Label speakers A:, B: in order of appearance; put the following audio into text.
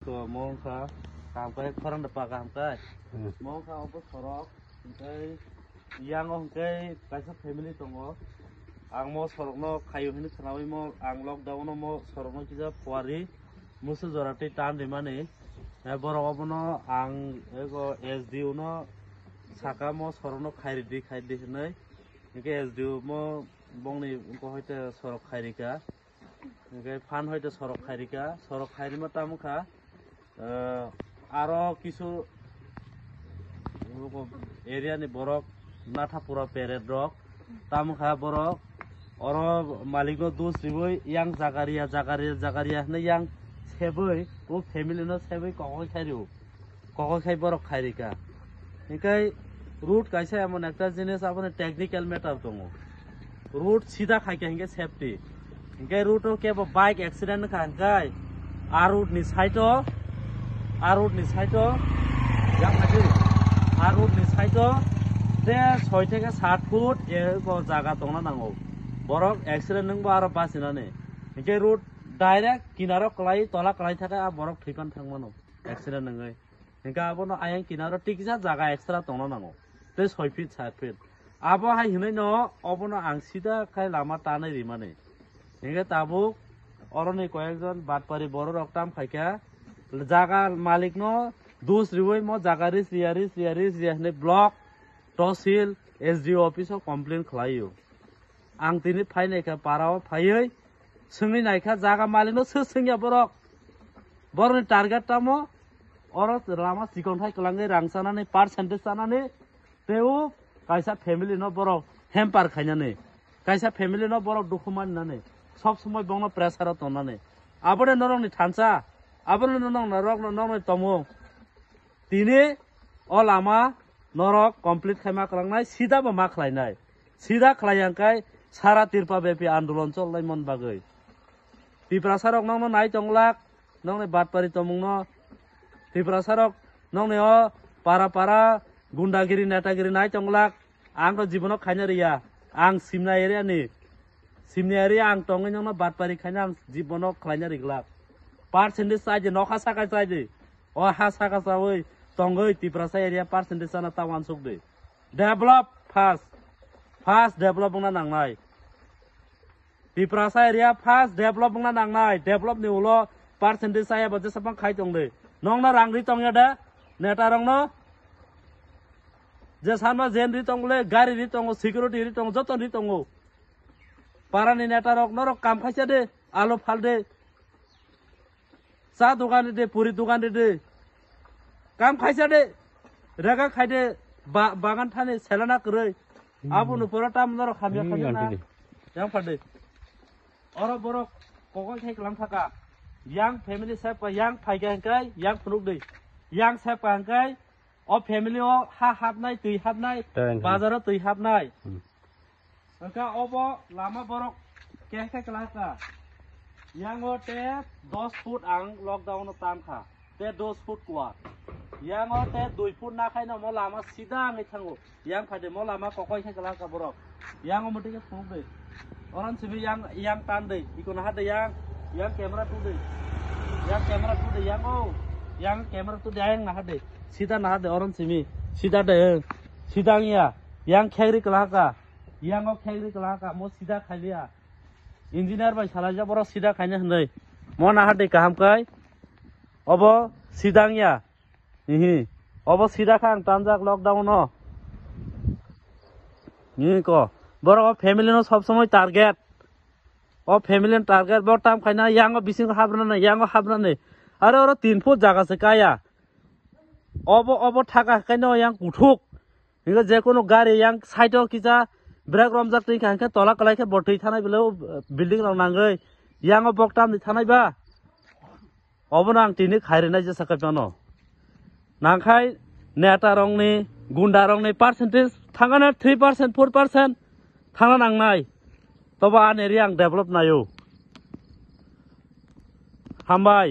A: Ko mong ka kamkai khorang depa kamkai. Mong ka opo sorok kai yang ong kai kaisa family tongo. Ang mo sorok no kayu hini khanawi mo ang lockdown no mo sorok no kija puari musu jorati tan rimani. Borok opo no ang ego SDU no saka mo sorok no khairi hinai. Ike SDU mo bongni ko hoite sorok khairika. Ike fan hoite sorok khairi ma tamukha aro kisu area ni borok natha pura peret rok tamukha borok oro maliko dus riboi yang jagaria ne yang seboi o family no seboi kokoi khai borok khairika ekai root kaisa emon ekta jinis apone technical matter tongo root sida khaike hinge safety ekai root o kebo bike accident khankai root ni side yang mati arut ni side de 6 থেকে 7 foot এরকম জায়গা তংনা নাঙ্গো বরক accident নং আরো বাসিনানে একে root direct কিনারো কলাই তলা কলাই থাকে আর বরক ঠিকান থাকমানো অ্যাক্সিডেন্ট নঙ্গই একা আবনো আয়ং কিনারো টিকিসা জায়গা এক্সট্রা তংনা নাঙ্গো তে 6 ফিট 7 ফিট আবো হাই হিনাই ন অবনো আং সিধা খাই লামা টানাই রিমানে একে তাবু অরনি কয়েকজন বাটপারি বড় রকটাম খাইকা জায়গা মালিক নো দুস রিবই মো জায়গা রিস নে ব্লক তহসিল SDO অফিসও কমপ্লেন খালাইও আং তিনি ফাইনাইখা পারাও ফাইयै সোंङै नायखा জায়গা মালিক নো সোंङिया বরনি টার্গেট টামো অর লামা সিকনথাই কলাঙ্গै রাংসানাनै পার্সেন্টেজ জানাनै তেও কাইসা ফ্যামিলি নো বড় হেম্পার খাইনাनै কাইসা ফ্যামিলি নো বড় দুখু মাননাनै সব সময় বংনো প্রেসার তনাनै আবরে নরংনি থানসা আবরে নরং নরং তমো তিনি অ লামা নরক কমপ্লিট খাইমা কলাंगनाय সিধা বা মা খালাইনাय সিধা খালাयांखाय সারা তিরপা ব্যাপী আন্দোলন চললাই মন বাগৈ ত্রিপুরাসারক নং নাই তংলাক নং বাটপারি তমুংনো ত্রিপুরাসারক নং পারা গুন্ডাগিরি নেতাগিরি নাই তংলাক আং তো জীবনক খাইনা রিয়া আং সিমনা এরিয়া আং তংङै नोंनो बाटपारी खायना आं जीवनक खालायना रिगलाक पार्सेन्टेज साइजे नखा साका साइजे अ हा साका सावै तंगै तिप्रासा एरिया पार्सेन्टेज जाना तावान सुकदे डेभलप फास्ट डेभलप बुंना नांनाय तिप्रासा एरिया फास्ट डेभलप बुंना नांनाय डेभलप नि उलो पार्सेन्टेज साया बजे सबां खाय तंदे नंना रांगरि तंगया दे नेटा रंगनो जे सानमा जेन रि तंगले गारि रि तंगो सिकिउरिटी रि तंगो जतन रि तंगो पारानि नेता रक नरक काम खायसा दे आलु फाल दे चा दোकान दे पुरी दোकान दे काम खायसा दे रेगा खायदे बागान थाने सेलाना करै आबु नुपुरा ताम नरक खामिया ना yang फादे अर बरक kokoi खाय कलाम थाका yang family सेप yang फायगांखाय yang फुनुक दे yang सेप कांखाय अ family ओ हा हाबनाय दै हाबनाय बाजाराव दै हाबनाय Engkau opo lama borok kehke kelaka. Yang te 10 foot ang lockdown tam kha. Te 10 foot kuat. Yang te 2 foot na khai na mo lama sida ngai thango. Yang phade mo lama kokoi khai kelaka borok. Yang muti ke phung de. Orang sibi yang tan de. Ikon ha de yang camera tu de. Yang camera tu de yang camera tu de yang na ha de. Sida na ha de orang sibi. Sida de. Sidangnya yang kheri kelaka. yang ok khayri kelaka mo sida khailia engineer bai salaja boro sida khaina hnai mo na hade kaham kai obo sidangya obo sida khang tanjak lockdown no ko boro family no sob somoy target o family target bor tam khaina yang bising habrana yang habrane are oro 3 foot jaga se kaya obo thaka kaino yang kuthuk niga je kono gari yang side o kiza break रमजाक दै खांखे तला कलायखे बटै थानाय बेले building रं नांगै यांग बकटाम नि थानाय बा अबन आं तिनि खायरेनाय जे साकायपानो नांखाय नेता रंनि गुंडा रंनि पार्सेन्टेज थांगाना 3% 4% थांना नांनाय तबा आनेरि आं डेभलप नायो हामबाय